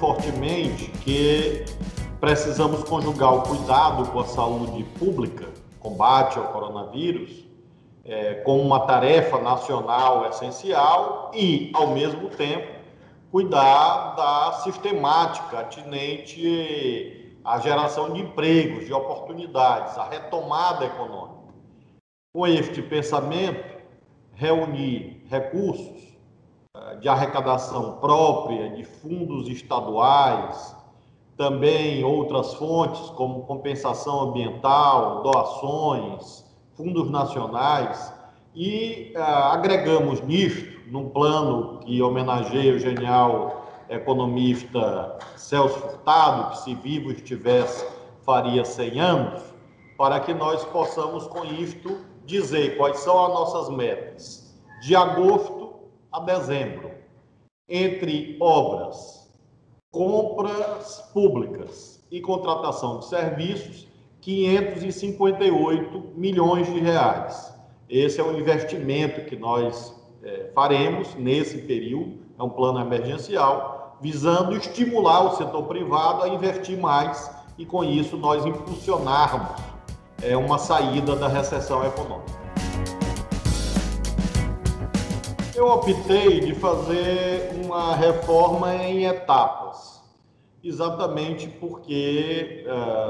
fortemente que precisamos conjugar o cuidado com a saúde pública, combate ao coronavírus, como uma tarefa nacional essencial e, ao mesmo tempo, cuidar da sistemática atinente à geração de empregos, de oportunidades, à retomada econômica. Com este pensamento, reunir recursos de arrecadação própria, de fundos estaduais, também outras fontes como compensação ambiental, doações, fundos nacionais, e agregamos nisto, num plano que homenageia o genial economista Celso Furtado, que se vivo estivesse faria 100 anos, para que nós possamos com isto dizer quais são as nossas metas de agosto a dezembro, entre obras, compras públicas e contratação de serviços, 558 milhões de reais. Esse é o investimento que nós faremos nesse período, é um plano emergencial, visando estimular o setor privado a investir mais e, com isso, nós impulsionarmos uma saída da recessão econômica. Eu optei de fazer uma reforma em etapas, exatamente porque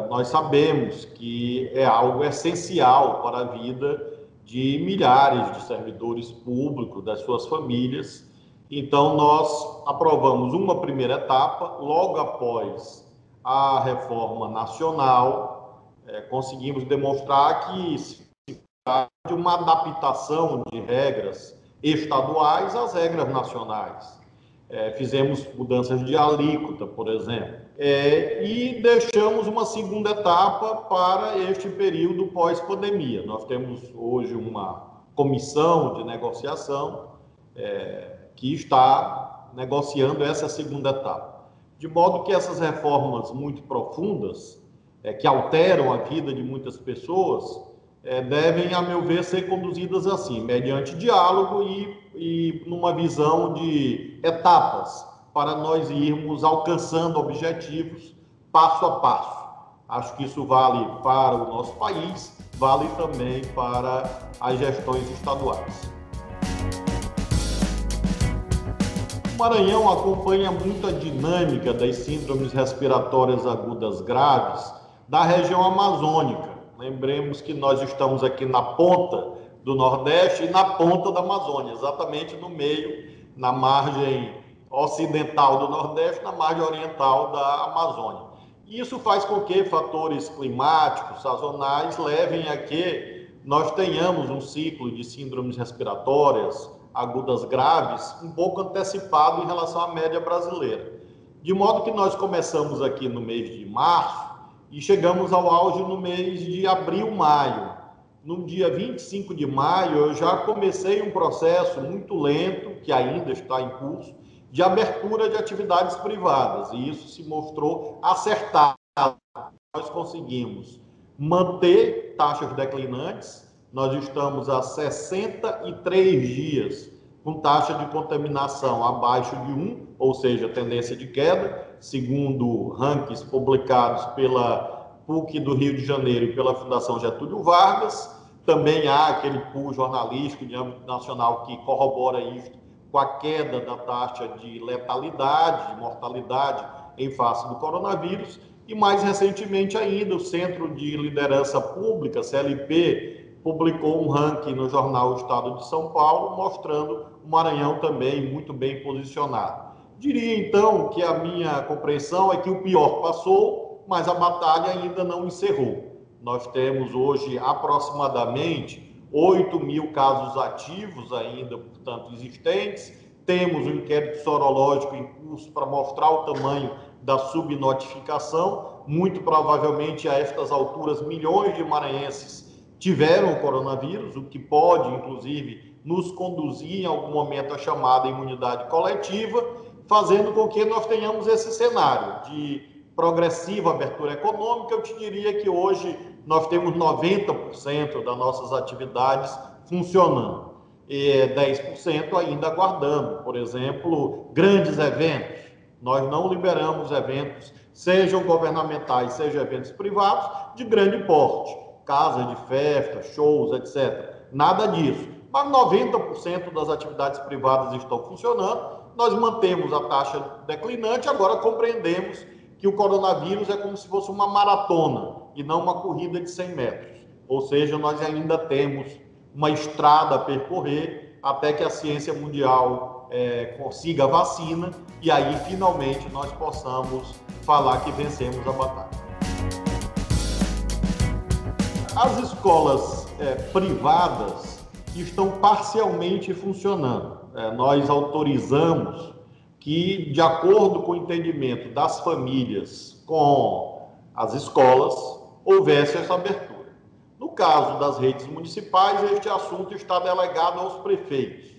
nós sabemos que é algo essencial para a vida de milhares de servidores públicos, das suas famílias. Então, nós aprovamos uma primeira etapa, logo após a reforma nacional, conseguimos demonstrar que se trata de uma adaptação de regras estaduais às regras nacionais. Fizemos mudanças de alíquota, por exemplo, e deixamos uma segunda etapa para este período pós-pandemia. Nós temos hoje uma comissão de negociação que está negociando essa segunda etapa, de modo que essas reformas muito profundas, que alteram a vida de muitas pessoas, devem, a meu ver, ser conduzidas assim, mediante diálogo e numa visão de etapas, para nós irmos alcançando objetivos passo a passo. Acho que isso vale para o nosso país, vale também para as gestões estaduais. O Maranhão acompanha muito a dinâmica das síndromes respiratórias agudas graves da região amazônica. Lembremos que nós estamos aqui na ponta do Nordeste e na ponta da Amazônia, exatamente no meio, na margem ocidental do Nordeste, na margem oriental da Amazônia. Isso faz com que fatores climáticos, sazonais, levem a que nós tenhamos um ciclo de síndromes respiratórias agudas graves um pouco antecipado em relação à média brasileira. De modo que nós começamos aqui no mês de março, e chegamos ao auge no mês de abril, maio. No dia 25 de maio, eu já comecei um processo muito lento, que ainda está em curso, de abertura de atividades privadas. E isso se mostrou acertado. Nós conseguimos manter taxas declinantes. Nós estamos há 63 dias com taxa de contaminação abaixo de 1, ou seja, tendência de queda, segundo rankings publicados pela PUC do Rio de Janeiro e pela Fundação Getúlio Vargas. Também há aquele pool jornalístico de âmbito nacional que corrobora isso com a queda da taxa de letalidade, de mortalidade em face do coronavírus. E mais recentemente ainda, o Centro de Liderança Pública, CLP, publicou um ranking no jornal Estado de São Paulo, mostrando o Maranhão também muito bem posicionado. Diria, então, que a minha compreensão é que o pior passou, mas a batalha ainda não encerrou. Nós temos hoje aproximadamente 8.000 casos ativos ainda, portanto, existentes. Temos um inquérito sorológico em curso para mostrar o tamanho da subnotificação. Muito provavelmente, a estas alturas, milhões de maranhenses tiveram o coronavírus, o que pode, inclusive, nos conduzir em algum momento à chamada imunidade coletiva, fazendo com que nós tenhamos esse cenário de progressiva abertura econômica. Eu te diria que hoje nós temos 90% das nossas atividades funcionando e 10% ainda aguardando, por exemplo, grandes eventos, Nós não liberamos eventos, sejam governamentais, sejam eventos privados, de grande porte, casas de festa, shows, etc. Nada disso. Mas 90% das atividades privadas estão funcionando, nós mantemos a taxa declinante, agora compreendemos que o coronavírus é como se fosse uma maratona e não uma corrida de 100 metros. Ou seja, nós ainda temos uma estrada a percorrer até que a ciência mundial consiga a vacina e aí finalmente nós possamos falar que vencemos a batalha. As escolas privadas estão parcialmente funcionando. Nós autorizamos que, de acordo com o entendimento das famílias com as escolas, houvesse essa abertura. No caso das redes municipais, este assunto está delegado aos prefeitos.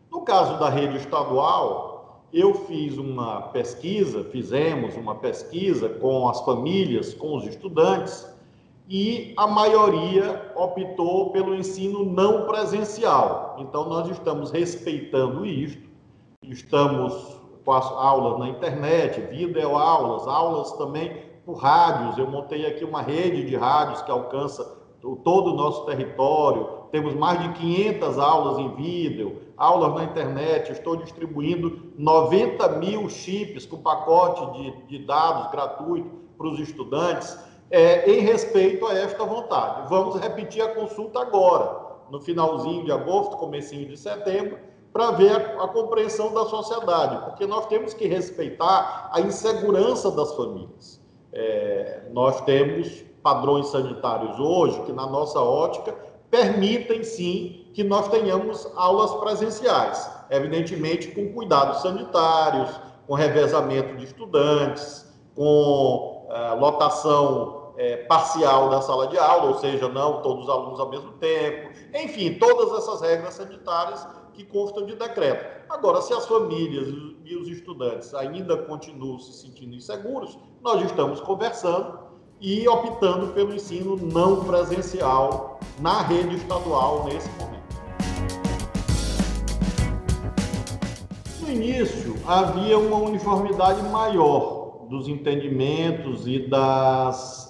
No caso da rede estadual, fizemos uma pesquisa com as famílias, com os estudantes, e a maioria optou pelo ensino não presencial. Então, nós estamos respeitando isto, estamos com as aulas na internet, videoaulas, aulas também por rádios. Eu montei aqui uma rede de rádios que alcança todo o nosso território, temos mais de 500 aulas em vídeo, aulas na internet, estou distribuindo 90 mil chips com pacote de dados gratuito para os estudantes, em respeito a esta vontade. Vamos repetir a consulta agora, no finalzinho de agosto, comecinho de setembro, para ver a compreensão da sociedade, porque nós temos que respeitar a insegurança das famílias. Nós temos padrões sanitários hoje que, na nossa ótica, permitem sim que nós tenhamos aulas presenciais, evidentemente com cuidados sanitários, com revezamento de estudantes, com lotação parcial da sala de aula, ou seja, não todos os alunos ao mesmo tempo, enfim, todas essas regras sanitárias que constam de decreto. Agora, se as famílias e os estudantes ainda continuam se sentindo inseguros, nós estamos conversando e optando pelo ensino não presencial na rede estadual nesse momento. No início, havia uma uniformidade maior dos entendimentos e das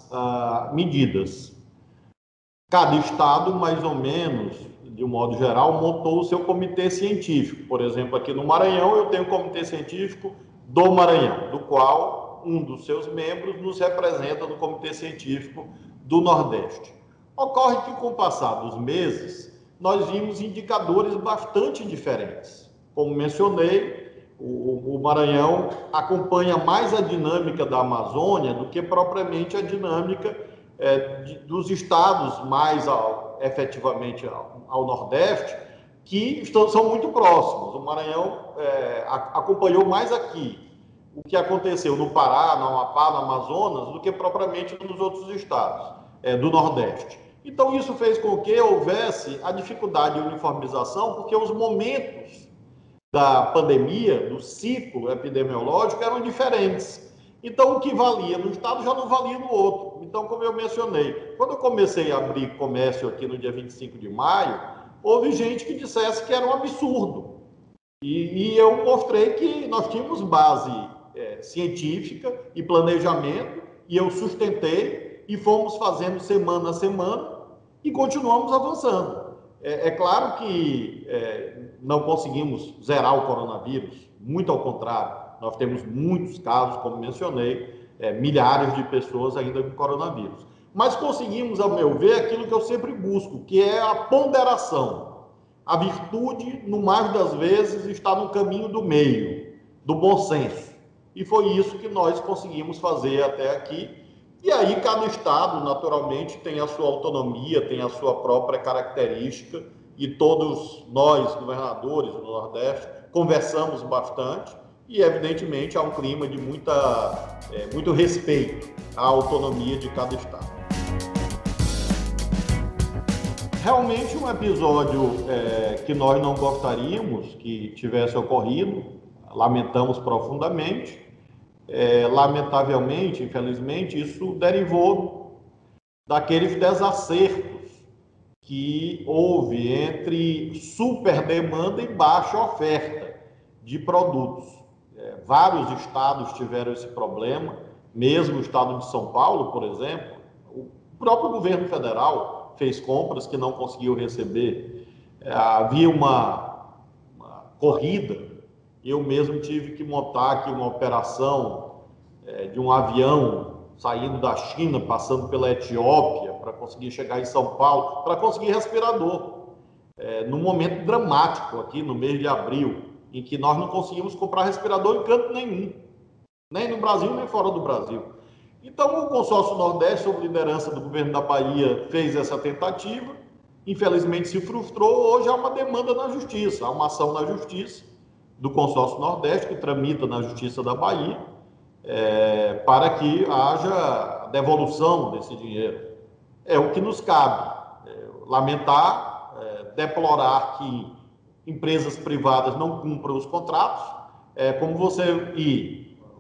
medidas. Cada estado, mais ou menos, de um modo geral, montou o seu comitê científico. Por exemplo, aqui no Maranhão, eu tenho o comitê científico do Maranhão, do qual um dos seus membros nos representa no comitê científico do Nordeste. Ocorre que, com o passar dos meses, nós vimos indicadores bastante diferentes. Como mencionei, o Maranhão acompanha mais a dinâmica da Amazônia do que propriamente a dinâmica dos estados mais efetivamente ao Nordeste, que são muito próximos. O Maranhão acompanhou mais aqui o que aconteceu no Pará, no Amapá, no Amazonas, do que propriamente nos outros estados do Nordeste. Então, isso fez com que houvesse a dificuldade de uniformização, porque os momentos da pandemia, do ciclo epidemiológico, eram diferentes. Então, o que valia no estado já não valia no outro. Então, como eu mencionei, quando eu comecei a abrir comércio aqui no dia 25 de maio, houve gente que dissesse que era um absurdo. E eu mostrei que nós tínhamos base científica e planejamento, e eu sustentei, e fomos fazendo semana a semana, e continuamos avançando. É claro que não conseguimos zerar o coronavírus, muito ao contrário, nós temos muitos casos, como mencionei, milhares de pessoas ainda com coronavírus. Mas conseguimos, ao meu ver, aquilo que eu sempre busco, que é a ponderação. A virtude, no mais das vezes, está no caminho do meio, do bom senso. E foi isso que nós conseguimos fazer até aqui. E aí cada estado, naturalmente, tem a sua autonomia, tem a sua própria característica, e todos nós, governadores do Nordeste, conversamos bastante, e evidentemente há um clima de muito respeito à autonomia de cada estado. Realmente um episódio que nós não gostaríamos que tivesse ocorrido, lamentamos profundamente. Lamentavelmente, infelizmente, isso derivou daqueles desacertos que houve entre superdemanda e baixa oferta de produtos. Vários estados tiveram esse problema, mesmo o estado de São Paulo, por exemplo, o próprio governo federal fez compras que não conseguiu receber. Havia uma corrida, eu mesmo tive que montar aqui uma operação de um avião saindo da China, passando pela Etiópia, para conseguir chegar em São Paulo, para conseguir respirador. Num momento dramático aqui no mês de abril, em que nós não conseguimos comprar respirador em canto nenhum, nem no Brasil, nem fora do Brasil. Então, o Consórcio Nordeste, sob liderança do governo da Bahia, fez essa tentativa, infelizmente se frustrou. Hoje há uma demanda na Justiça, há uma ação na Justiça do Consórcio Nordeste, que tramita na Justiça da Bahia, para que haja devolução desse dinheiro. É o que nos cabe. Lamentar, deplorar que empresas privadas não cumpram os contratos. É como você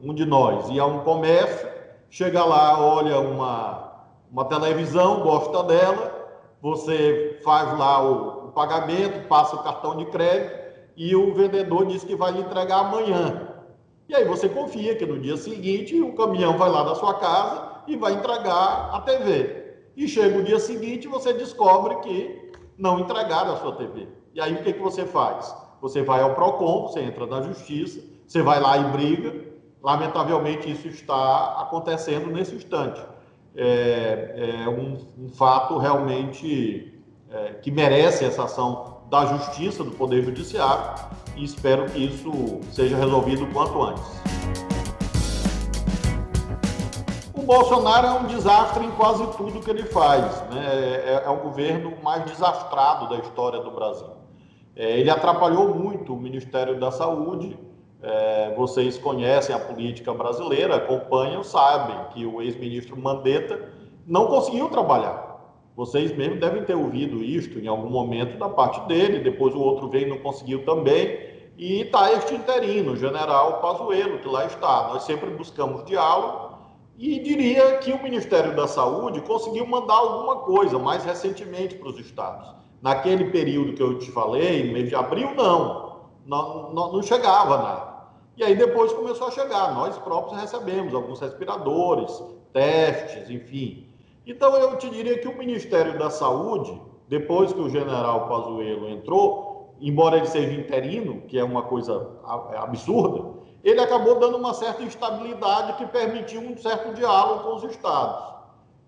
um de nós, ir a um comércio, chega lá, olha uma televisão, gosta dela, você faz lá o pagamento, passa o cartão de crédito e o vendedor diz que vai lhe entregar amanhã. E aí você confia que no dia seguinte o caminhão vai lá na sua casa e vai entregar a TV. E chega o dia seguinte e você descobre que não entregaram a sua TV. E aí o que você faz? Você vai ao PROCON, você entra na Justiça, você vai lá e briga. Lamentavelmente isso está acontecendo nesse instante. É um fato realmente que merece essa ação da Justiça, do Poder Judiciário, e espero que isso seja resolvido o quanto antes. O Bolsonaro é um desastre em quase tudo que ele faz, né? É o governo mais desastrado da história do Brasil. Ele atrapalhou muito o Ministério da Saúde. Vocês conhecem a política brasileira, acompanham, sabem que o ex-ministro Mandetta não conseguiu trabalhar. Vocês mesmos devem ter ouvido isto em algum momento da parte dele, depois o outro veio e não conseguiu também, e está este interino, o general Pazuello, que lá está. Nós sempre buscamos diálogo e diria que o Ministério da Saúde conseguiu mandar alguma coisa mais recentemente para os estados. Naquele período que eu te falei, no mês de abril, não chegava nada. E aí depois começou a chegar, nós próprios recebemos alguns respiradores, testes, enfim. Então eu te diria que o Ministério da Saúde, depois que o general Pazuello entrou, embora ele seja interino, que é uma coisa absurda, ele acabou dando uma certa instabilidade que permitiu um certo diálogo com os estados.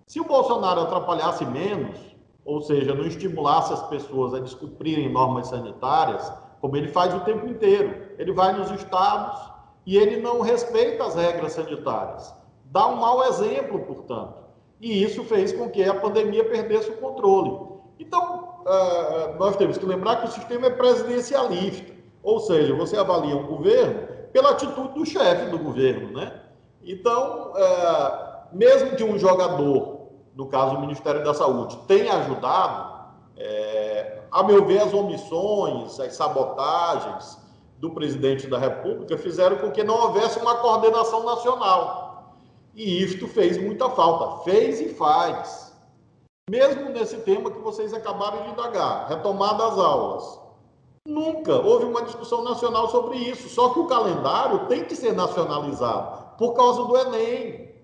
Se o Bolsonaro atrapalhasse menos, ou seja, não estimulasse as pessoas a descumprirem normas sanitárias, como ele faz o tempo inteiro, ele vai nos estados e ele não respeita as regras sanitárias, dá um mau exemplo, portanto, e isso fez com que a pandemia perdesse o controle. Então, nós temos que lembrar que o sistema é presidencialista, ou seja, você avalia um governo pela atitude do chefe do governo, né? Então, mesmo que um jogador, no caso o Ministério da Saúde, tenha ajudado, a meu ver, as omissões, as sabotagens do presidente da República fizeram com que não houvesse uma coordenação nacional. E isto fez muita falta, fez e faz. Mesmo nesse tema que vocês acabaram de indagar, retomada das aulas. Nunca houve uma discussão nacional sobre isso, só que o calendário tem que ser nacionalizado por causa do Enem,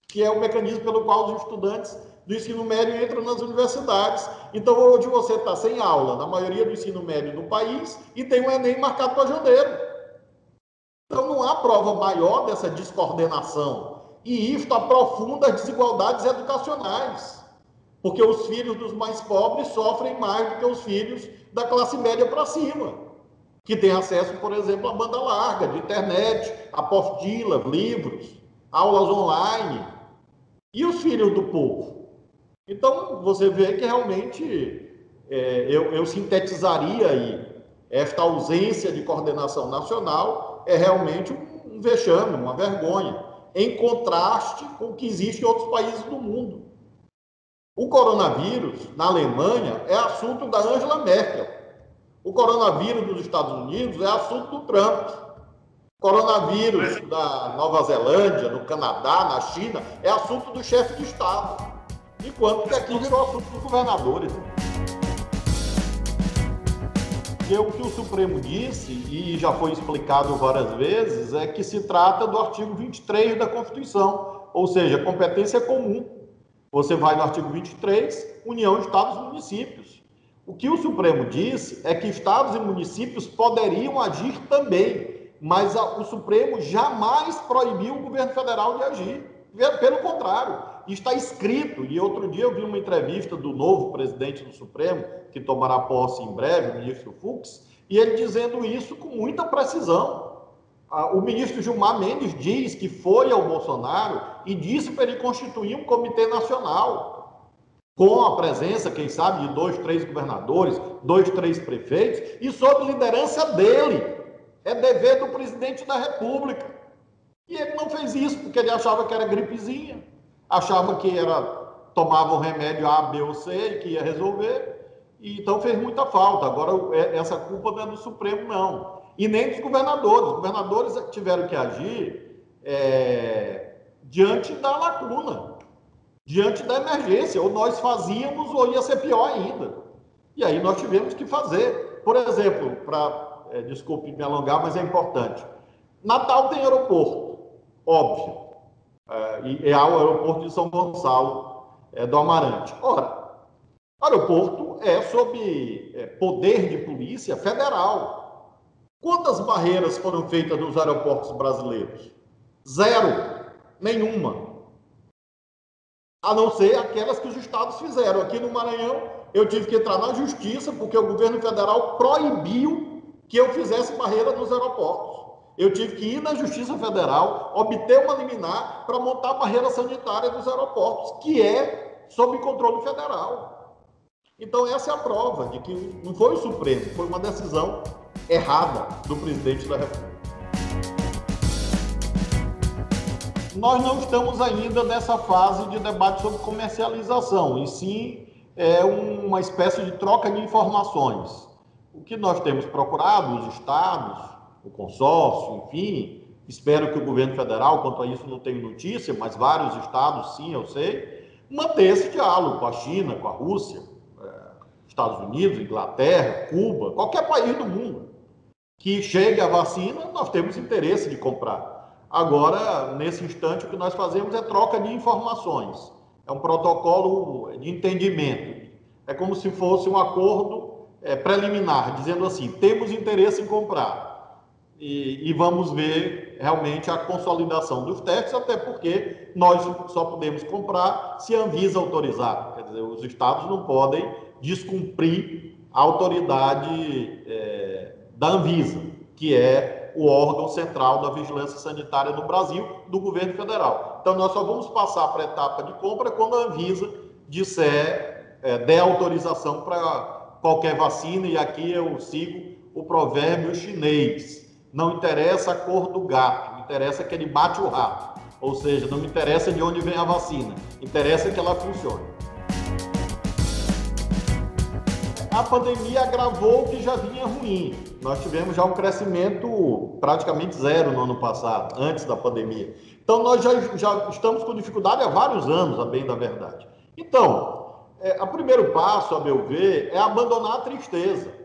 que é o mecanismo pelo qual os estudantes do ensino médio entram nas universidades. Então, hoje você está sem aula na maioria do ensino médio do país e tem o Enem marcado para janeiro. Então, não há prova maior dessa descoordenação. E isto aprofunda as desigualdades educacionais, porque os filhos dos mais pobres sofrem mais do que os filhos da classe média para cima, que tem acesso, por exemplo, à banda larga, de internet, apostilas, livros, aulas online. E os filhos do povo? Então, você vê que realmente eu sintetizaria aí, esta ausência de coordenação nacional é realmente um vexame, uma vergonha, em contraste com o que existe em outros países do mundo. O coronavírus, na Alemanha, é assunto da Angela Merkel. O coronavírus dos Estados Unidos é assunto do Trump. O coronavírus da Nova Zelândia, no Canadá, na China, é assunto do chefe de Estado. Enquanto que aqui virou assunto dos governadores. porque o que o Supremo disse, e já foi explicado várias vezes, é que se trata do artigo 23 da Constituição, ou seja, competência comum. Você vai no artigo 23, União, Estados e Municípios. O que o Supremo disse é que estados e municípios poderiam agir também, mas o Supremo jamais proibiu o governo federal de agir. Pelo contrário, está escrito, e outro dia eu vi uma entrevista do novo presidente do Supremo, que tomará posse em breve, o ministro Fux, e ele dizendo isso com muita precisão. O ministro Gilmar Mendes diz que foi ao Bolsonaro e disse para ele constituir um comitê nacional, com a presença, quem sabe, de 2, 3 governadores, 2, 3 prefeitos, e sob liderança dele. É dever do presidente da República. E ele não fez isso, porque ele achava que era gripezinha, achava que tomava um remédio A, B ou C e que ia resolver, e então fez muita falta. Agora, essa culpa não é do Supremo, não. E nem dos governadores. Os governadores tiveram que agir diante da lacuna, diante da emergência. Ou nós fazíamos, ou ia ser pior ainda. E aí nós tivemos que fazer. Por exemplo, desculpe me alongar, mas é importante. Natal tem aeroporto. Óbvio, e é o aeroporto de São Gonçalo do Amarante. Ora, o aeroporto é sob poder de polícia federal. Quantas barreiras foram feitas nos aeroportos brasileiros? Zero, nenhuma. A não ser aquelas que os estados fizeram. Aqui no Maranhão, eu tive que entrar na justiça porque o governo federal proibiu que eu fizesse barreira nos aeroportos. Eu tive que ir na Justiça Federal, obter uma liminar para montar a barreira sanitária dos aeroportos, que é sob controle federal. Então, essa é a prova de que não foi o Supremo, foi uma decisão errada do presidente da República. Nós não estamos ainda nessa fase de debate sobre comercialização, e sim uma espécie de troca de informações. O que nós temos procurado, os estados, o consórcio, enfim, espero que o governo federal, quanto a isso não tenho notícia, mas vários estados, sim, eu sei, manter esse diálogo com a China, com a Rússia, Estados Unidos, Inglaterra, Cuba, qualquer país do mundo que chegue a vacina, nós temos interesse de comprar. Agora, nesse instante, o que nós fazemos é troca de informações, é um protocolo de entendimento, é como se fosse um acordo preliminar, dizendo assim, temos interesse em comprar. E vamos ver realmente a consolidação dos testes, até porque nós só podemos comprar se a Anvisa autorizar. Quer dizer, os estados não podem descumprir a autoridade da Anvisa, que é o órgão central da vigilância sanitária no Brasil, do governo federal. Então, nós só vamos passar para a etapa de compra quando a Anvisa der autorização para qualquer vacina, e aqui eu sigo o provérbio chinês. Não interessa a cor do gato, me interessa que ele bate o rato. Ou seja, não me interessa de onde vem a vacina, interessa que ela funcione. A pandemia agravou o que já vinha ruim. Nós tivemos já um crescimento praticamente zero no ano passado, antes da pandemia. Então, nós já estamos com dificuldade há vários anos, a bem da verdade. Então, o primeiro passo, a meu ver, é abandonar a tristeza.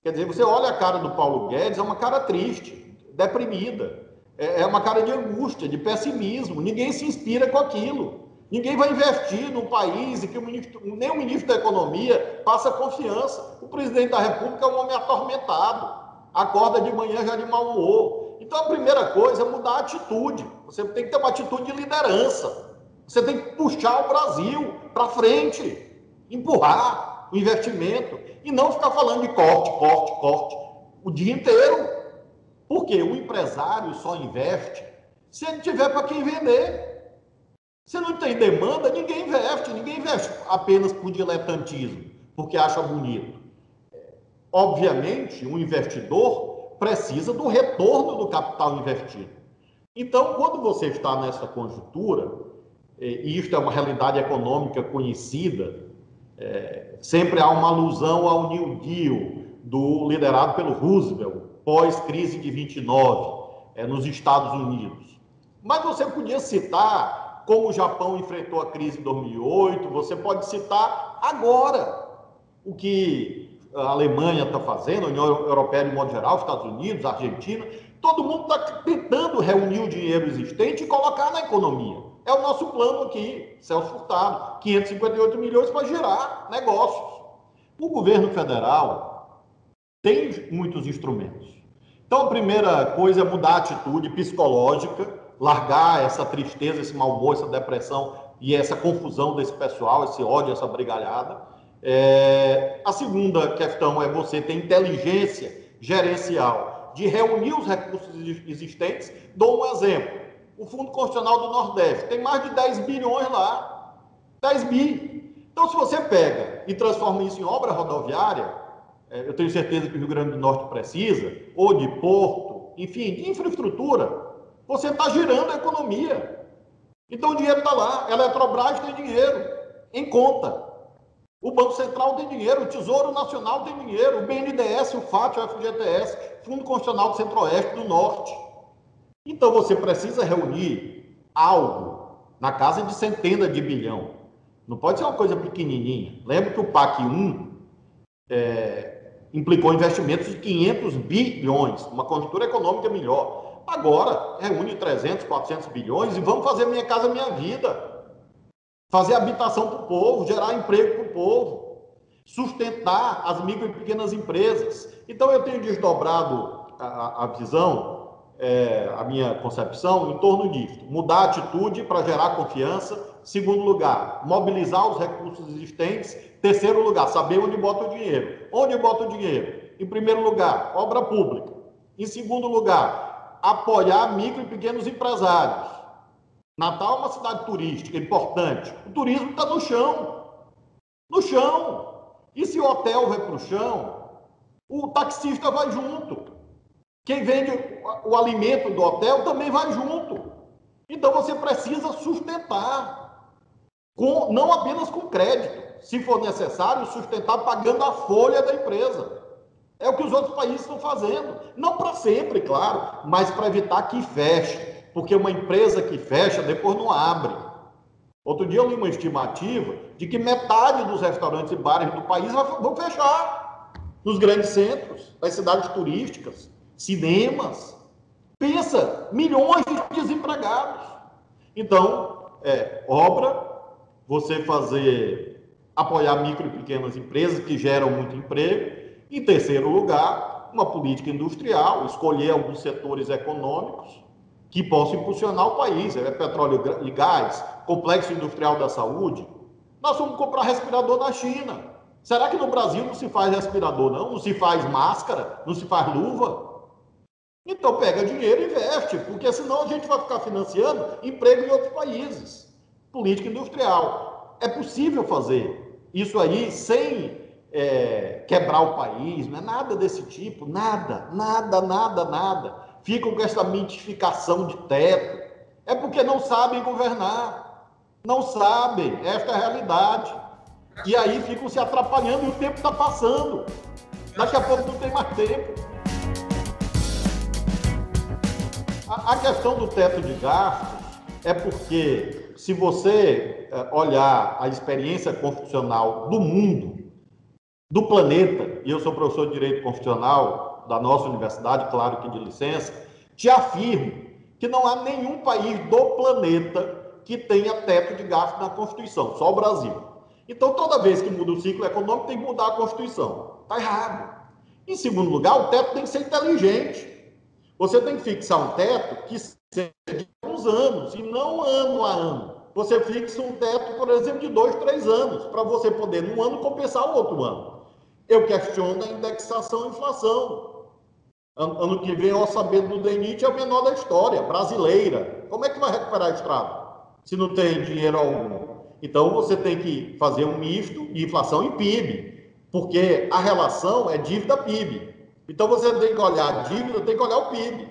Quer dizer, você olha a cara do Paulo Guedes, é uma cara triste, deprimida, é uma cara de angústia, de pessimismo, ninguém se inspira com aquilo, ninguém vai investir num país em que nem o ministro da Economia passa confiança. O presidente da República é um homem atormentado, acorda de manhã já de mau humor. Então, a primeira coisa é mudar a atitude, você tem que ter uma atitude de liderança, você tem que puxar o Brasil para frente, empurrar o investimento, e não ficar falando de corte, corte, corte o dia inteiro. Porque o empresário só investe se ele tiver para quem vender. Se não tem demanda, ninguém investe apenas por diletantismo, porque acha bonito. Obviamente, um investidor precisa do retorno do capital investido. Então, quando você está nessa conjuntura, e isto é uma realidade econômica conhecida, sempre há uma alusão ao New Deal, liderado pelo Roosevelt, pós-crise de 29, nos Estados Unidos. Mas você podia citar como o Japão enfrentou a crise de 2008, você pode citar agora o que a Alemanha está fazendo, a União Europeia de modo geral, Estados Unidos, Argentina, todo mundo está tentando reunir o dinheiro existente e colocar na economia. É o nosso plano aqui, Celso Furtado, 558 milhões para gerar negócios. O governo federal tem muitos instrumentos. Então, a primeira coisa é mudar a atitude psicológica, largar essa tristeza, esse mau humor, essa depressão e essa confusão desse pessoal, esse ódio, essa brigalhada. A segunda questão é você ter inteligência gerencial de reunir os recursos existentes. Dou um exemplo. O Fundo Constitucional do Nordeste tem mais de 10 bilhões lá. 10 bi. Então, se você pega e transforma isso em obra rodoviária, eu tenho certeza que o Rio Grande do Norte precisa, ou de porto, enfim, de infraestrutura, você está girando a economia. Então, o dinheiro está lá. A Eletrobras tem dinheiro em conta. O Banco Central tem dinheiro, o Tesouro Nacional tem dinheiro, o BNDES, o FAT, o FGTS, Fundo Constitucional do Centro-Oeste, do Norte. Então, você precisa reunir algo na casa de centenas de bilhão. Não pode ser uma coisa pequenininha. Lembra que o PAC 1 implicou investimentos de 500 bilhões, uma conjuntura econômica melhor. Agora, reúne 300, 400 bilhões e vamos fazer Minha Casa Minha Vida. Fazer habitação para o povo, gerar emprego para o povo, sustentar as micro e pequenas empresas. Então, eu tenho desdobrado a visão, a minha concepção, em torno disso. Mudar a atitude para gerar confiança. Segundo lugar, mobilizar os recursos existentes. Terceiro lugar, saber onde bota o dinheiro. Onde bota o dinheiro? Em primeiro lugar, obra pública. Em segundo lugar, apoiar micro e pequenos empresários. Natal é uma cidade turística importante. O turismo está no chão. No chão. E se o hotel vai para o chão, o taxista vai junto. Quem vende o alimento do hotel também vai junto. Então você precisa sustentar, não apenas com crédito. Se for necessário, sustentar pagando a folha da empresa. É o que os outros países estão fazendo. Não para sempre, claro, mas para evitar que feche. Porque uma empresa que fecha, depois não abre. Outro dia eu li uma estimativa de que metade dos restaurantes e bares do país vão fechar. Nos grandes centros, nas cidades turísticas, cinemas. Pensa, milhões de desempregados. Então, obra, você apoiar micro e pequenas empresas que geram muito emprego. Em terceiro lugar, uma política industrial, escolher alguns setores econômicos que possam impulsionar o país. Petróleo e gás, complexo industrial da saúde. Nós vamos comprar respirador na China. Será que no Brasil não se faz respirador, não? Não se faz máscara? Não se faz luva? Então pega dinheiro e investe, porque senão a gente vai ficar financiando emprego em outros países. Política industrial. É possível fazer isso aí sem quebrar o país, não é nada desse tipo, nada. Ficam com essa mitificação de teto. É porque não sabem governar. Não sabem. Esta é a realidade. E aí ficam se atrapalhando e o tempo está passando. Daqui a pouco não tem mais tempo. A questão do teto de gastos é porque, se você olhar a experiência constitucional do mundo, do planeta, e eu sou professor de Direito Constitucional da nossa universidade, claro que de licença, te afirmo que não há nenhum país do planeta que tenha teto de gasto na Constituição, só o Brasil. Então, toda vez que muda o ciclo econômico, tem que mudar a Constituição. Está errado. Em segundo lugar, o teto tem que ser inteligente. Você tem que fixar um teto que seja de alguns anos, e não ano a ano. Você fixa um teto, por exemplo, de 2, 3 anos, para você poder, num ano, compensar o outro ano. Eu questiono a indexação e inflação. Ano que vem, o orçamento do DENIT é o menor da história, brasileira. Como é que vai recuperar a estrada, se não tem dinheiro algum? Então, você tem que fazer um misto de inflação e PIB, porque a relação é dívida-PIB. Então, você tem que olhar a dívida, tem que olhar o PIB,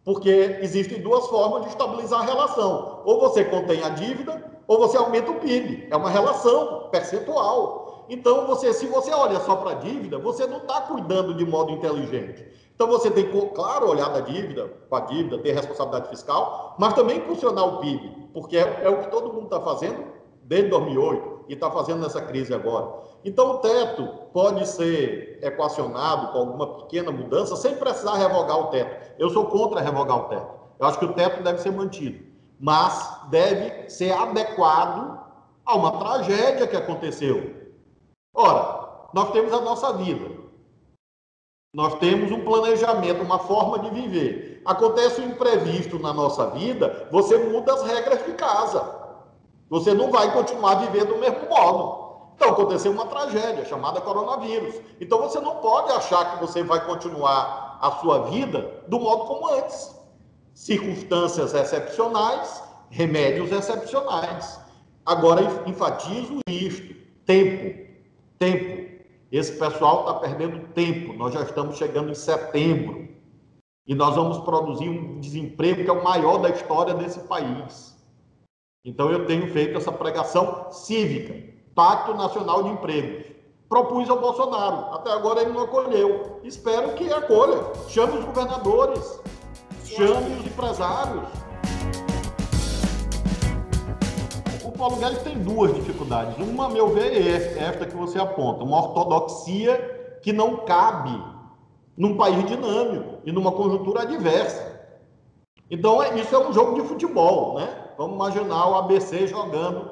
porque existem duas formas de estabilizar a relação. Ou você contém a dívida, ou você aumenta o PIB. É uma relação percentual. Então, se você olha só para a dívida, você não está cuidando de modo inteligente. Então, você tem que, claro, olhar da dívida, para a dívida, ter responsabilidade fiscal, mas também impulsionar o PIB, porque é o que todo mundo está fazendo desde 2008. e está fazendo nessa crise agora. Então, o teto pode ser equacionado com alguma pequena mudança sem precisar revogar o teto. Eu sou contra revogar o teto. Eu acho que o teto deve ser mantido, mas deve ser adequado a uma tragédia que aconteceu. Ora, nós temos a nossa vida, nós temos um planejamento, uma forma de viver. Acontece um imprevisto na nossa vida, você muda as regras de casa. Você não vai continuar vivendo do mesmo modo. Então, aconteceu uma tragédia chamada coronavírus. Então, você não pode achar que você vai continuar a sua vida do modo como antes. Circunstâncias excepcionais, remédios excepcionais. Agora, enfatizo isto: tempo. Tempo. Esse pessoal está perdendo tempo. Nós já estamos chegando em setembro. E nós vamos produzir um desemprego que é o maior da história desse país. Então, eu tenho feito essa pregação cívica, Pacto Nacional de Empregos. Propus ao Bolsonaro, até agora ele não acolheu. Espero que acolha. Chame os governadores, chame os empresários. O Paulo Guedes tem duas dificuldades. Uma, a meu ver, é esta que você aponta, uma ortodoxia que não cabe num país dinâmico e numa conjuntura adversa. Então, isso é um jogo de futebol, né? Vamos imaginar o ABC jogando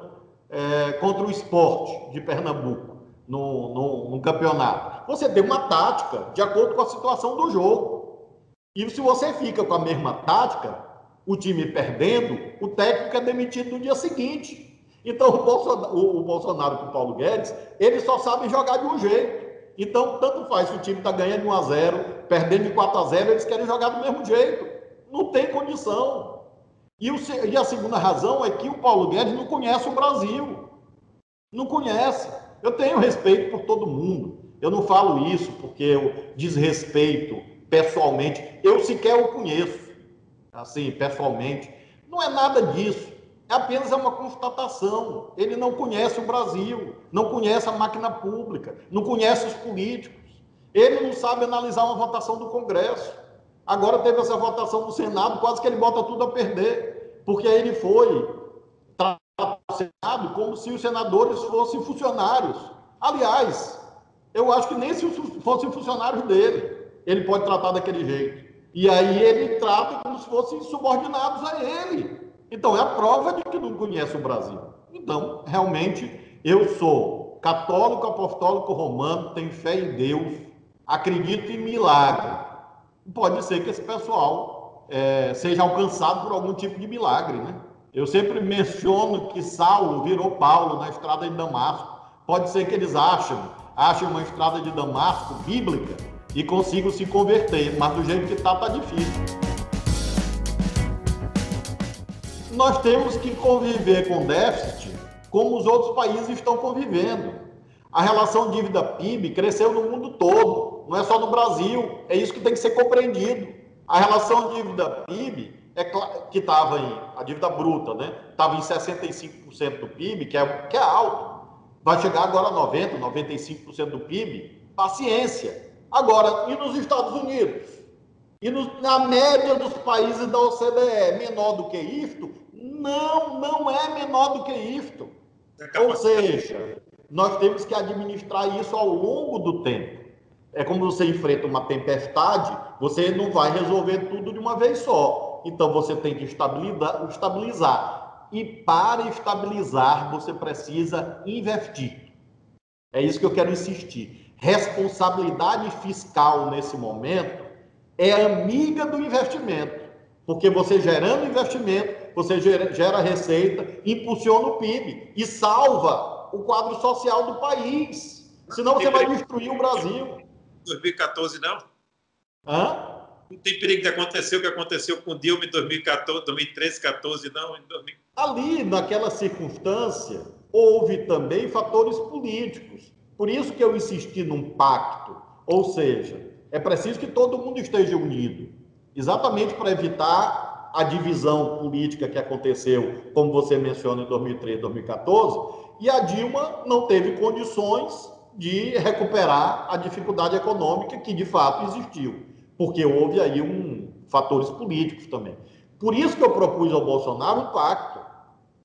contra o Sport de Pernambuco, num campeonato. Você tem uma tática de acordo com a situação do jogo. E se você fica com a mesma tática, o time perdendo, o técnico é demitido no dia seguinte. Então, o Bolsonaro com o Paulo Guedes, eles só sabem jogar de um jeito. Então, tanto faz se o time está ganhando de 1-0, perdendo de 4-0, eles querem jogar do mesmo jeito. Não tem condição. E a segunda razão é que o Paulo Guedes não conhece o Brasil. Não conhece. Eu tenho respeito por todo mundo. Eu não falo isso porque eu desrespeito pessoalmente. Eu sequer o conheço, assim, pessoalmente. Não é nada disso. É apenas uma constatação. Ele não conhece o Brasil, não conhece a máquina pública, não conhece os políticos. Ele não sabe analisar uma votação do Congresso. Agora teve essa votação no Senado, quase que ele bota tudo a perder, porque aí ele foi tratar o Senado como se os senadores fossem funcionários. Aliás, eu acho que nem se fossem funcionários dele, ele pode tratar daquele jeito. E aí ele trata como se fossem subordinados a ele. Então, é a prova de que não conhece o Brasil. Então, realmente, eu sou católico, apostólico, romano, tenho fé em Deus, acredito em milagre. Pode ser que esse pessoal seja alcançado por algum tipo de milagre, né? Eu sempre menciono que Saulo virou Paulo na estrada de Damasco. Pode ser que eles achem uma estrada de Damasco bíblica e consigam se converter, mas do jeito que está difícil. Nós temos que conviver com déficit como os outros países estão convivendo. A relação dívida-PIB cresceu no mundo todo, não é só no Brasil, é isso que tem que ser compreendido. A relação dívida-PIB, que estava a dívida bruta, né? Estava em 65% do PIB, que é alto, vai chegar agora a 90%, 95% do PIB, paciência. Agora, e nos Estados Unidos? E na média dos países da OCDE, menor do que isto? Não é menor do que isto. Ou seja, nós temos que administrar isso ao longo do tempo. É como você enfrenta uma tempestade, você não vai resolver tudo de uma vez só. Então, você tem que estabilizar. E para estabilizar, você precisa investir. É isso que eu quero insistir. Responsabilidade fiscal, nesse momento, é amiga do investimento. Porque você gerando investimento, você gera receita, impulsiona o PIB e salva o quadro social do país. Senão você vai destruir o Brasil. 2014, não? Hã? Não tem perigo de acontecer o que aconteceu com Dilma em 2014, 2013, 14, não? Ali, naquela circunstância, houve também fatores políticos. Por isso que eu insisti num pacto. Ou seja, é preciso que todo mundo esteja unido. Exatamente para evitar a divisão política que aconteceu, como você menciona, em 2013, 2014, e a Dilma não teve condições de recuperar a dificuldade econômica que, de fato, existiu, porque houve aí fatores políticos também. Por isso que eu propus ao Bolsonaro um pacto.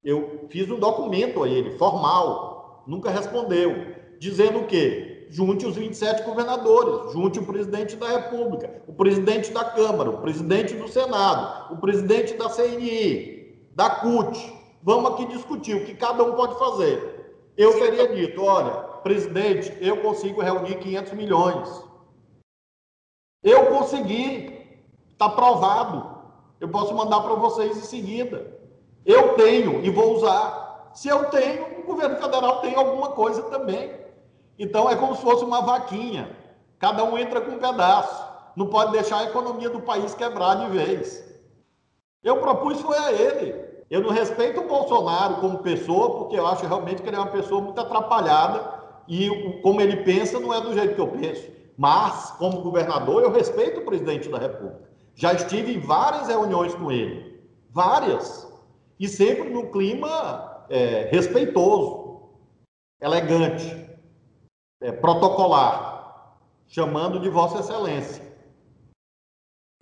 Eu fiz um documento a ele, formal, nunca respondeu. Dizendo o quê? Junte os 27 governadores, junte o presidente da República, o presidente da Câmara, o presidente do Senado, o presidente da CNI, da CUT. Vamos aqui discutir o que cada um pode fazer. Eu teria dito, olha, presidente, eu consigo reunir 500 milhões. Eu consegui, está provado. Eu posso mandar para vocês em seguida. Eu tenho e vou usar. Se eu tenho, o governo federal tem alguma coisa também. Então, é como se fosse uma vaquinha. Cada um entra com um pedaço. Não pode deixar a economia do país quebrar de vez. Eu propus foi a ele. Eu não respeito o Bolsonaro como pessoa, porque eu acho realmente que ele é uma pessoa muito atrapalhada e como ele pensa não é do jeito que eu penso. Mas, como governador, eu respeito o presidente da República. Já estive em várias reuniões com ele. Várias. E sempre num clima respeitoso, elegante, protocolar, chamando de Vossa Excelência.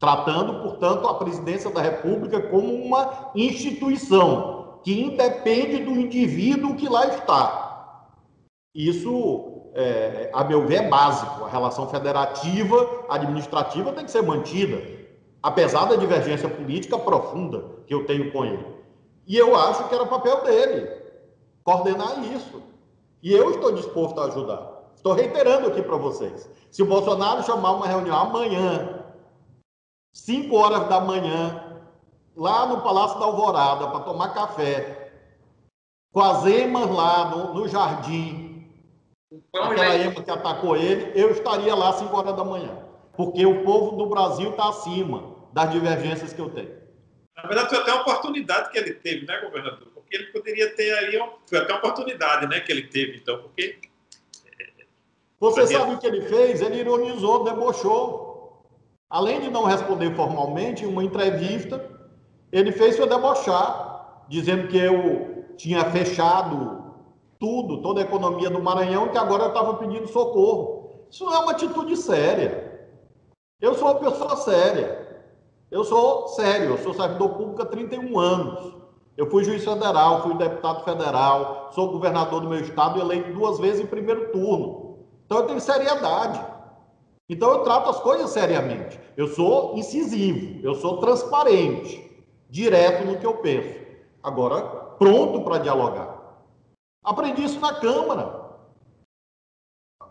Tratando, portanto, a presidência da República como uma instituição que independe do indivíduo que lá está. Isso, a meu ver, é básico. A relação federativa, administrativa tem que ser mantida, apesar da divergência política profunda que eu tenho com ele. E eu acho que era papel dele coordenar isso. E eu estou disposto a ajudar. Estou reiterando aqui para vocês. Se o Bolsonaro chamar uma reunião amanhã, 5 horas da manhã, lá no Palácio da Alvorada, para tomar café, com as emas lá no jardim, aquela ema que atacou ele, eu estaria lá 5 horas da manhã. Porque o povo do Brasil está acima das divergências que eu tenho. Na verdade, foi até uma oportunidade que ele teve, né, governador? Porque ele poderia ter aí, foi até uma oportunidade, né, que ele teve, então, porque... Você sabe o que ele fez? Ele ironizou, debochou. Além de não responder formalmente, em uma entrevista, ele fez foi debochar, dizendo que eu tinha fechado tudo, toda a economia do Maranhão, e que agora eu estava pedindo socorro. Isso não é uma atitude séria. Eu sou uma pessoa séria. Eu sou sério, eu sou servidor público há 31 anos. Eu fui juiz federal, fui deputado federal, sou governador do meu estado e eleito 2 vezes em primeiro turno. Então eu tenho seriedade. Então eu trato as coisas seriamente. Eu sou incisivo, eu sou transparente, direto no que eu penso. Agora, pronto para dialogar. Aprendi isso na Câmara.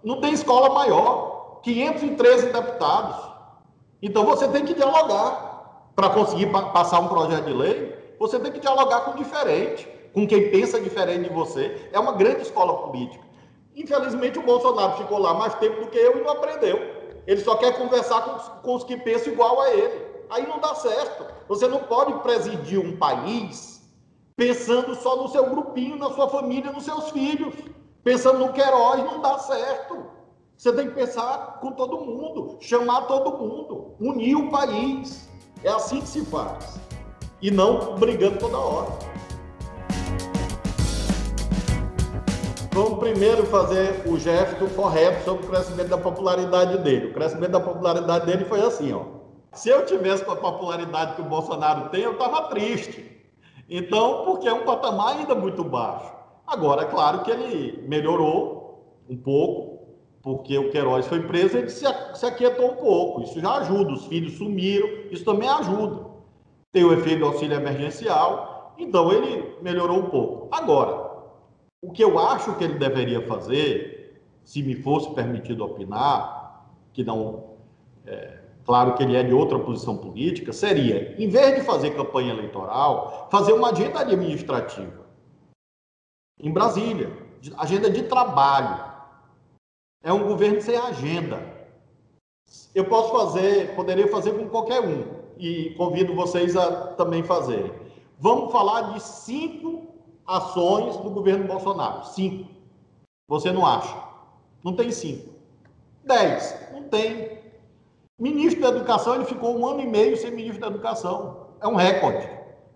Não tem escola maior. 513 deputados. Então você tem que dialogar. Para conseguir passar um projeto de lei, você tem que dialogar com diferente, com quem pensa diferente de você. É uma grande escola política. Infelizmente, o Bolsonaro ficou lá mais tempo do que eu e não aprendeu. Ele só quer conversar com os que pensam igual a ele. Aí não dá certo. Você não pode presidir um país pensando só no seu grupinho, na sua família, nos seus filhos. Pensando no Queiroz, não dá certo. Você tem que pensar com todo mundo, chamar todo mundo, unir o país. É assim que se faz. E não brigando toda hora. Vamos primeiro fazer o gesto correto sobre o crescimento da popularidade dele. O crescimento da popularidade dele foi assim, ó. Se eu tivesse com a popularidade que o Bolsonaro tem, eu estava triste. Então, porque é um patamar ainda muito baixo. Agora, é claro que ele melhorou um pouco, porque o Queiroz foi preso, ele se aquietou um pouco. Isso já ajuda, os filhos sumiram, isso também ajuda. Tem o efeito do auxílio emergencial, então ele melhorou um pouco. Agora, o que eu acho que ele deveria fazer, se me fosse permitido opinar, que não, claro que ele é de outra posição política, seria, em vez de fazer campanha eleitoral, fazer uma agenda administrativa em Brasília, agenda de trabalho. É um governo sem agenda. Eu poderia fazer com qualquer um, e convido vocês a também fazerem. Vamos falar de 5 ações do governo Bolsonaro. 5. Você não acha? Não tem 5. 10. Não tem. Ministro da Educação, ele ficou 1 ano e meio sem ministro da Educação. É um recorde,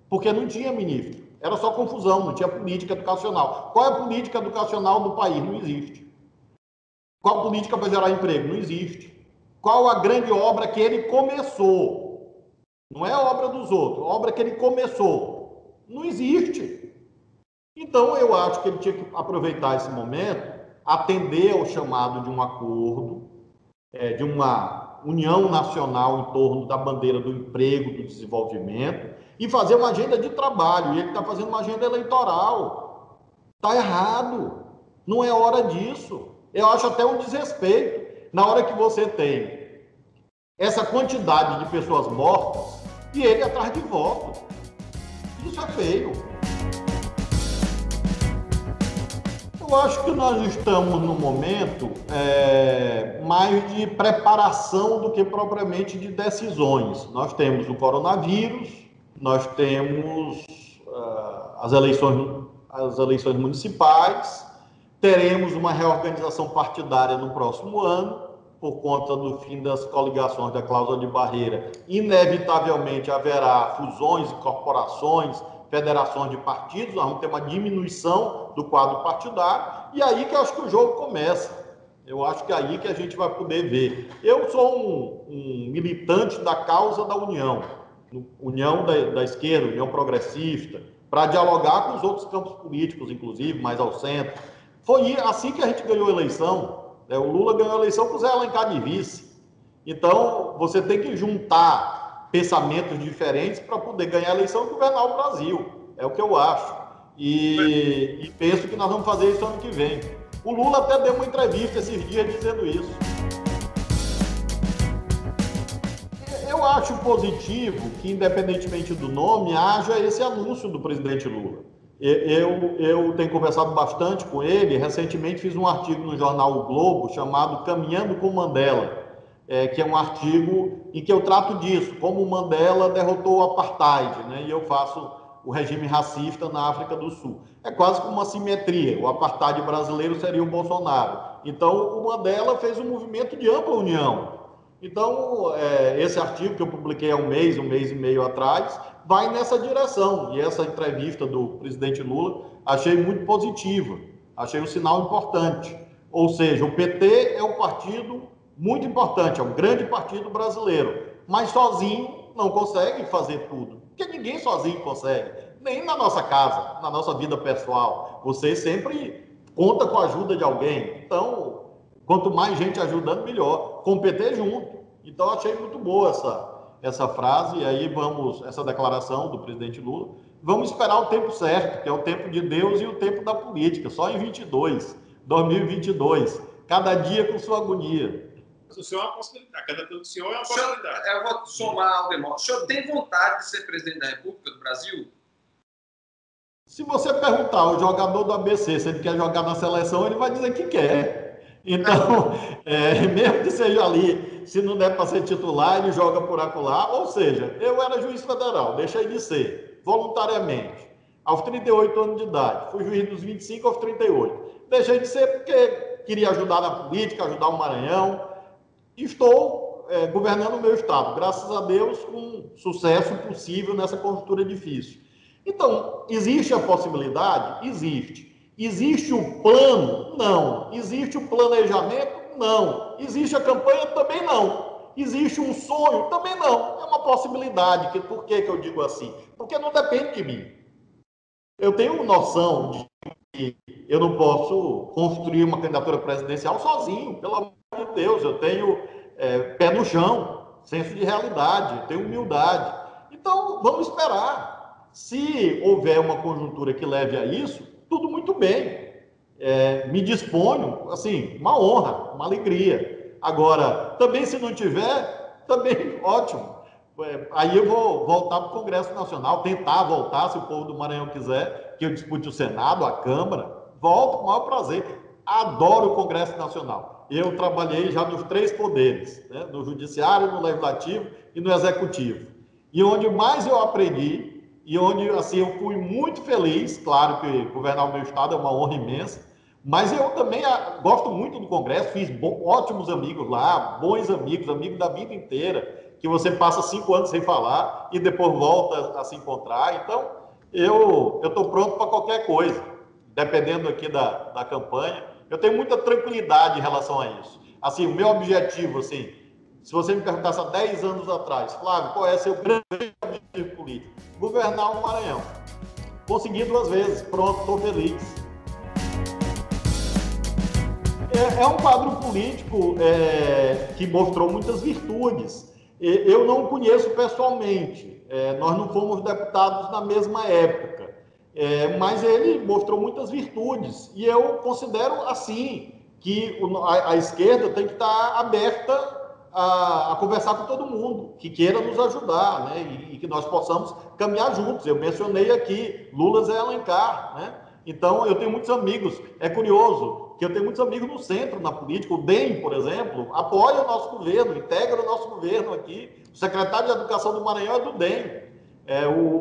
porque não tinha ministro. Era só confusão, não tinha política educacional. Qual é a política educacional do país? Não existe. Qual a política para gerar emprego? Não existe. Qual a grande obra que ele começou? Não é a obra dos outros, a obra que ele começou. Não existe. Então, eu acho que ele tinha que aproveitar esse momento, atender ao chamado de um acordo, de uma união nacional em torno da bandeira do emprego, do desenvolvimento, e fazer uma agenda de trabalho. E ele está fazendo uma agenda eleitoral. Está errado. Não é hora disso. Eu acho até um desrespeito. Na hora que você tem essa quantidade de pessoas mortas e ele atrás de voto. Isso é feio. Eu acho que nós estamos num momento mais de preparação do que propriamente de decisões. Nós temos o coronavírus, nós temos as eleições municipais, teremos uma reorganização partidária no próximo ano, por conta do fim das coligações da cláusula de barreira. Inevitavelmente haverá fusões, incorporações, federações de partidos, nós vamos ter uma diminuição do quadro partidário, e aí que eu acho que o jogo começa. Eu acho que é aí que a gente vai poder ver. Eu sou um militante da causa da união da esquerda, união progressista, para dialogar com os outros campos políticos, inclusive, mais ao centro. Foi assim que a gente ganhou a eleição. O Lula ganhou a eleição com o Zé Alencar de vice. Então, você tem que juntar pensamentos diferentes para poder ganhar a eleição e governar o Brasil. É o que eu acho. E penso que nós vamos fazer isso ano que vem. O Lula até deu uma entrevista esses dias dizendo isso. Eu acho positivo que, independentemente do nome, haja esse anúncio do presidente Lula. Eu tenho conversado bastante com ele. Recentemente fiz um artigo no jornal O Globo chamado Caminhando com Mandela, que é um artigo em que eu trato disso, como o Mandela derrotou o apartheid, né? E eu faço o regime racista na África do Sul. É quase como uma simetria. O apartheid brasileiro seria o Bolsonaro. Então, o Mandela fez um movimento de ampla união. Então, esse artigo que eu publiquei há um mês e meio atrás, vai nessa direção. E essa entrevista do presidente Lula achei muito positiva, achei um sinal importante. Ou seja, o PT é um partido muito importante, é um grande partido brasileiro, mas sozinho não consegue fazer tudo, porque ninguém sozinho consegue, nem na nossa casa, na nossa vida pessoal. Você sempre conta com a ajuda de alguém. Então, quanto mais gente ajudando, melhor. Com o PT junto. Então, achei muito boa essa frase, e aí essa declaração do presidente Lula, vamos esperar o tempo certo, que é o tempo de Deus e o tempo da política, só em 2022, cada dia com sua agonia. O senhor é uma possibilidade, a candidatura do senhor é uma possibilidade. Eu vou somar ao demônio. O senhor tem vontade de ser presidente da República do Brasil? Se você perguntar ao jogador do ABC se ele quer jogar na seleção, ele vai dizer que quer. Então, mesmo que seja ali, se não der para ser titular, ele joga por acolá. Ou seja, eu era juiz federal, deixei de ser, voluntariamente, aos 38 anos de idade. Fui juiz dos 25 aos 38. Deixei de ser porque queria ajudar na política, ajudar o Maranhão. Estou governando o meu estado, graças a Deus, com sucesso possível nessa conjuntura difícil. Então, existe a possibilidade? Existe. Existe o plano? Não. Existe o planejamento? Não. Existe a campanha? Também não. Existe um sonho? Também não. É uma possibilidade. Por que eu digo assim? Porque não depende de mim. Eu tenho noção de que eu não posso construir uma candidatura presidencial sozinho, pelo amor de Deus. Eu tenho pé no chão, senso de realidade, tenho humildade. Então, vamos esperar. Se houver uma conjuntura que leve a isso, tudo muito bem. Me disponho, assim, uma honra, uma alegria. Agora, também se não tiver, também ótimo. Aí eu vou voltar para o Congresso Nacional, tentar voltar, se o povo do Maranhão quiser, que eu dispute o Senado, a Câmara, volto com o maior prazer. Adoro o Congresso Nacional. Eu trabalhei já nos 3 poderes, né? No Judiciário, no Legislativo e no Executivo. E onde mais eu aprendi, e onde assim, eu fui muito feliz, claro que governar o meu estado é uma honra imensa, mas eu também gosto muito do Congresso, fiz ótimos amigos lá, bons amigos da vida inteira, que você passa 5 anos sem falar e depois volta a se encontrar. Então, eu estou pronto para qualquer coisa, dependendo aqui da campanha. Eu tenho muita tranquilidade em relação a isso. Assim, o meu objetivo, assim, se você me perguntasse há 10 anos atrás, Flávio, qual é seu grande objetivo político? Governar o Maranhão. Consegui 2 vezes, pronto, estou feliz. É um quadro político que mostrou muitas virtudes. Eu não o conheço pessoalmente, nós não fomos deputados na mesma época, mas ele mostrou muitas virtudes. E eu considero assim, que a esquerda tem que estar aberta a conversar com todo mundo, que queira nos ajudar, né? E que nós possamos caminhar juntos. Eu mencionei aqui Lula, Zé Alencar, né? Então, eu tenho muitos amigos. É curioso que eu tenho muitos amigos no centro, na política. O DEM, por exemplo, apoia o nosso governo, integra o nosso governo aqui. O secretário de Educação do Maranhão é do DEM.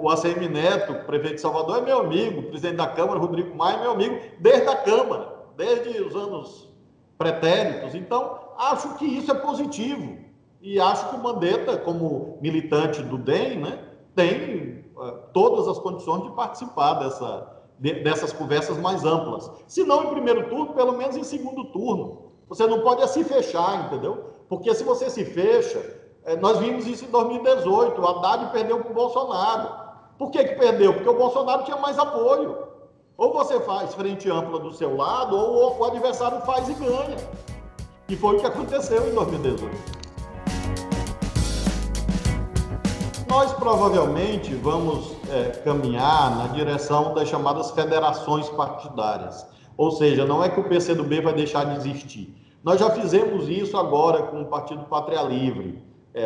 O ACM Neto, prefeito de Salvador, é meu amigo. O presidente da Câmara, Rodrigo Maia, é meu amigo desde a Câmara, desde os anos pretéritos. Então, acho que isso é positivo. E acho que o Mandetta, como militante do DEM, né, tem todas as condições de participar dessas conversas mais amplas. Se não em primeiro turno, pelo menos em segundo turno. Você não pode se fechar, entendeu? Porque se você se fecha, nós vimos isso em 2018, o Haddad perdeu para o Bolsonaro. Por que perdeu? Porque o Bolsonaro tinha mais apoio. Ou você faz frente ampla do seu lado, ou o adversário faz e ganha. E foi o que aconteceu em 2018. Nós provavelmente vamos caminhar na direção das chamadas federações partidárias. Ou seja, não é que o PCdoB vai deixar de existir. Nós já fizemos isso agora com o Partido Pátria Livre.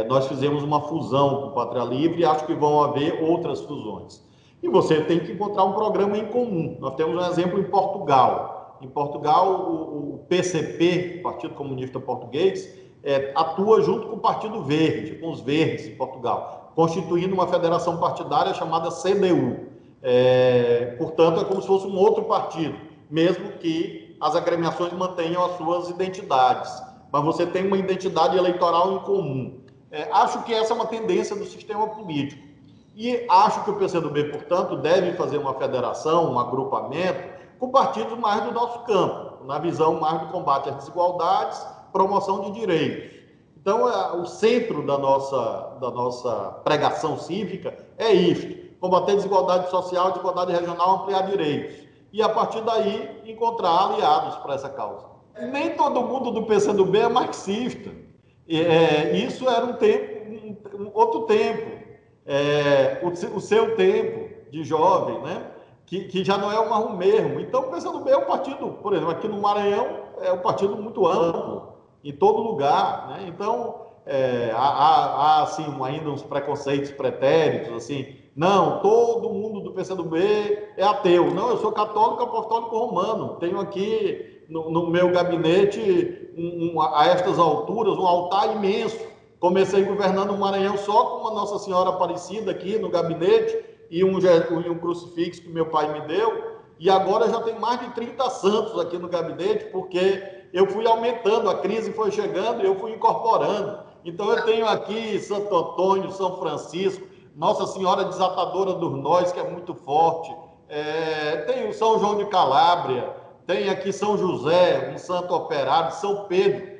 Nós fizemos uma fusão com o Pátria Livre e acho que vão haver outras fusões. E você tem que encontrar um programa em comum. Nós temos um exemplo em Portugal. Em Portugal, o PCP, Partido Comunista Português, atua junto com o Partido Verde, com os verdes em Portugal, constituindo uma federação partidária chamada CDU. Portanto, é como se fosse um outro partido, mesmo que as agremiações mantenham as suas identidades. Mas você tem uma identidade eleitoral em comum. Acho que essa é uma tendência do sistema político. E acho que o PCdoB, portanto, deve fazer uma federação, um agrupamento, com partidos mais do nosso campo, na visão mais do combate às desigualdades, promoção de direitos. Então, o centro da nossa pregação cívica é isto: combater a desigualdade social, desigualdade regional, ampliar direitos. E, a partir daí, encontrar aliados para essa causa. Nem todo mundo do PCdoB é marxista. Isso era outro tempo. O seu tempo de jovem, né? Que já não é o mesmo. Então, o PCdoB é um partido, por exemplo, aqui no Maranhão, é um partido muito amplo, em todo lugar, né? Então, há assim, ainda uns preconceitos pretéritos, assim, não, todo mundo do PCdoB é ateu. Não, eu sou católico apostólico romano, tenho aqui no meu gabinete, a estas alturas, um altar imenso. Comecei governando o Maranhão só com uma Nossa Senhora Aparecida aqui no gabinete e um crucifixo que meu pai me deu. E agora já tem mais de 30 santos aqui no gabinete, porque eu fui aumentando, a crise foi chegando e eu fui incorporando. Então eu tenho aqui Santo Antônio, São Francisco, Nossa Senhora Desatadora dos Nós, que é muito forte. Tem o São João de Calábria, tem aqui São José, um santo operário, São Pedro.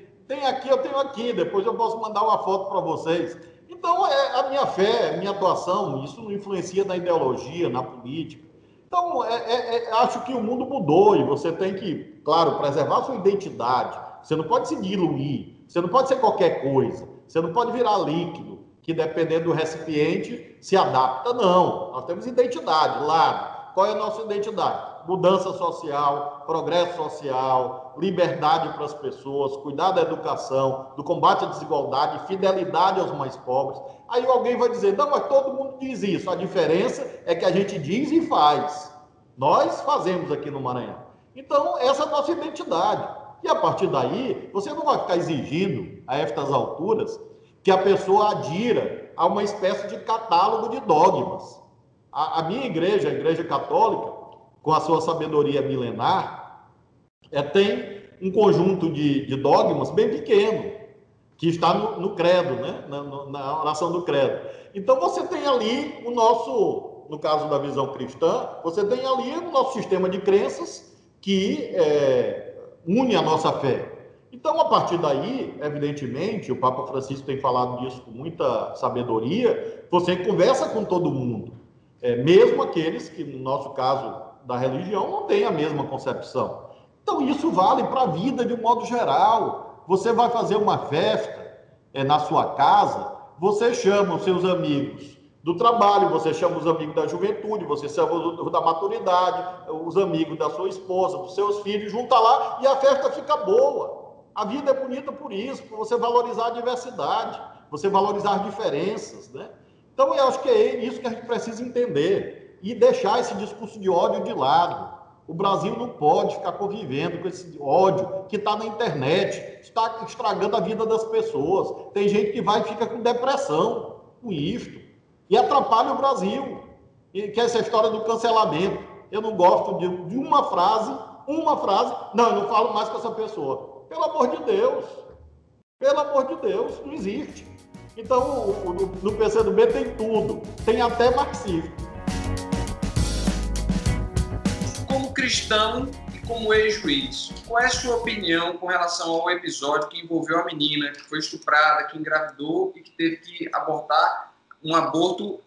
Eu tenho aqui, depois eu posso mandar uma foto para vocês. Então, a minha fé, a minha atuação, isso não influencia na ideologia, na política. Então, acho que o mundo mudou e você tem que, claro, preservar a sua identidade. Você não pode se diluir, você não pode ser qualquer coisa, você não pode virar líquido, que dependendo do recipiente se adapta. Não, nós temos identidade, lado. Qual é a nossa identidade? Mudança social, progresso social, liberdade para as pessoas, cuidar da educação, do combate à desigualdade, fidelidade aos mais pobres. Aí alguém vai dizer, não, mas todo mundo diz isso. A diferença é que a gente diz e faz. Nós fazemos aqui no Maranhão. Então, essa é a nossa identidade. E a partir daí, você não vai ficar exigindo, a estas alturas, que a pessoa adira a uma espécie de catálogo de dogmas. A minha igreja, a Igreja Católica, com a sua sabedoria milenar, tem um conjunto de dogmas bem pequeno, que está no credo, né? na oração do credo. Então, você tem ali no caso da visão cristã, você tem ali o nosso sistema de crenças que une a nossa fé. Então, a partir daí, evidentemente, o Papa Francisco tem falado disso com muita sabedoria, você conversa com todo mundo. mesmo aqueles que, no nosso caso da religião, não têm a mesma concepção. Então, isso vale para a vida de um modo geral. Você vai fazer uma festa na sua casa, você chama os seus amigos do trabalho, você chama os amigos da juventude, você chama os da maturidade, os amigos da sua esposa, dos seus filhos, junta lá e a festa fica boa. A vida é bonita por isso, por você valorizar a diversidade, você valorizar as diferenças, né? Então, eu acho que é isso que a gente precisa entender e deixar esse discurso de ódio de lado. O Brasil não pode ficar convivendo com esse ódio que está na internet, está estragando a vida das pessoas. Tem gente que vai e fica com depressão com isto e atrapalha o Brasil. E que é essa história do cancelamento. Eu não gosto de uma frase, não, eu não falo mais com essa pessoa. Pelo amor de Deus, não existe. Então, no PCdoB tem tudo, tem até marxismo. Como cristão e como ex-juiz, qual é a sua opinião com relação ao episódio que envolveu a menina que foi estuprada, que engravidou e que teve que abortar um aborto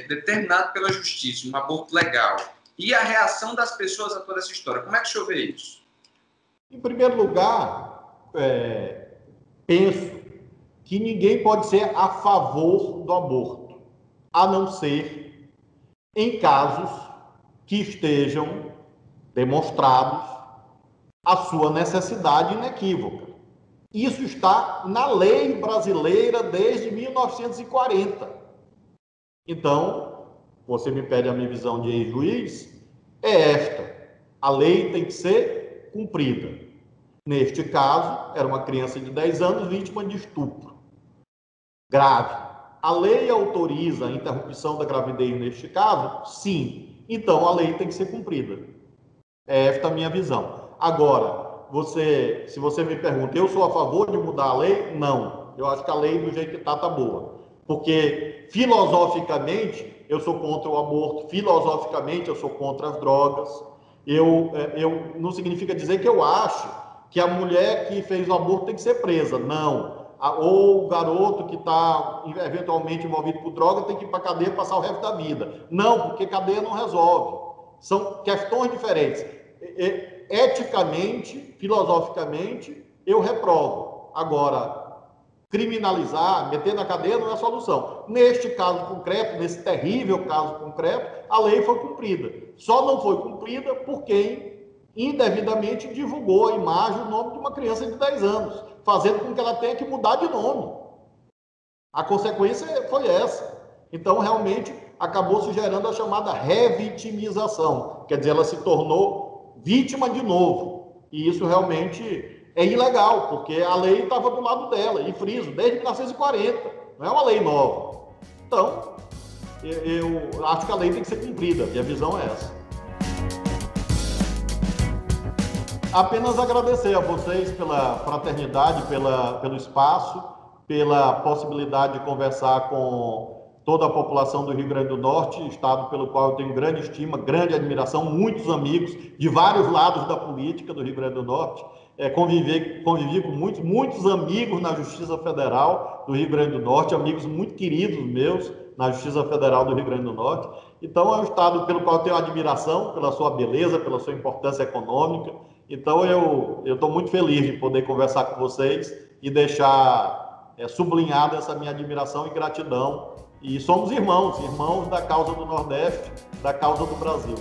determinado pela justiça, um aborto legal? E a reação das pessoas a toda essa história? Como é que o senhor vê isso? Em primeiro lugar, penso que ninguém pode ser a favor do aborto, a não ser em casos que estejam demonstrados a sua necessidade inequívoca. Isso está na lei brasileira desde 1940. Então, você me pede a minha visão de ex-juiz, é esta: a lei tem que ser cumprida. Neste caso, era uma criança de 10 anos vítima de estupro grave. A lei autoriza a interrupção da gravidez neste caso? Sim. Então, a lei tem que ser cumprida. É esta a minha visão. Agora, se você me pergunta, eu sou a favor de mudar a lei? Não. Eu acho que a lei, do jeito que está boa. Porque, filosoficamente, eu sou contra o aborto. Filosoficamente, eu sou contra as drogas. Não significa dizer que eu acho que a mulher que fez o aborto tem que ser presa. Não. Ou o garoto que está eventualmente envolvido por droga tem que ir para a cadeia passar o resto da vida. Não, porque cadeia não resolve. São questões diferentes. Eticamente, filosoficamente, eu reprovo. Agora, criminalizar, meter na cadeia não é a solução. Neste caso concreto, nesse terrível caso concreto, a lei foi cumprida. Só não foi cumprida por quem indevidamente divulgou a imagem, o nome de uma criança de 10 anos, fazendo com que ela tenha que mudar de nome. A consequência foi essa. Então, realmente, acabou se gerando a chamada revitimização. Quer dizer, ela se tornou vítima de novo. E isso realmente é ilegal, porque a lei estava do lado dela, e friso, desde 1940. Não é uma lei nova. Então, eu acho que a lei tem que ser cumprida, e a visão é essa. Apenas agradecer a vocês pela fraternidade, pelo espaço, pela possibilidade de conversar com toda a população do Rio Grande do Norte, estado pelo qual eu tenho grande estima, grande admiração, muitos amigos de vários lados da política do Rio Grande do Norte. Convivi com muitos amigos na Justiça Federal do Rio Grande do Norte, amigos muito queridos meus na Justiça Federal do Rio Grande do Norte. Então, é um estado pelo qual eu tenho admiração, pela sua beleza, pela sua importância econômica. Então, eu estou muito feliz de poder conversar com vocês e deixar sublinhada essa minha admiração e gratidão. E somos irmãos da causa do Nordeste, da causa do Brasil.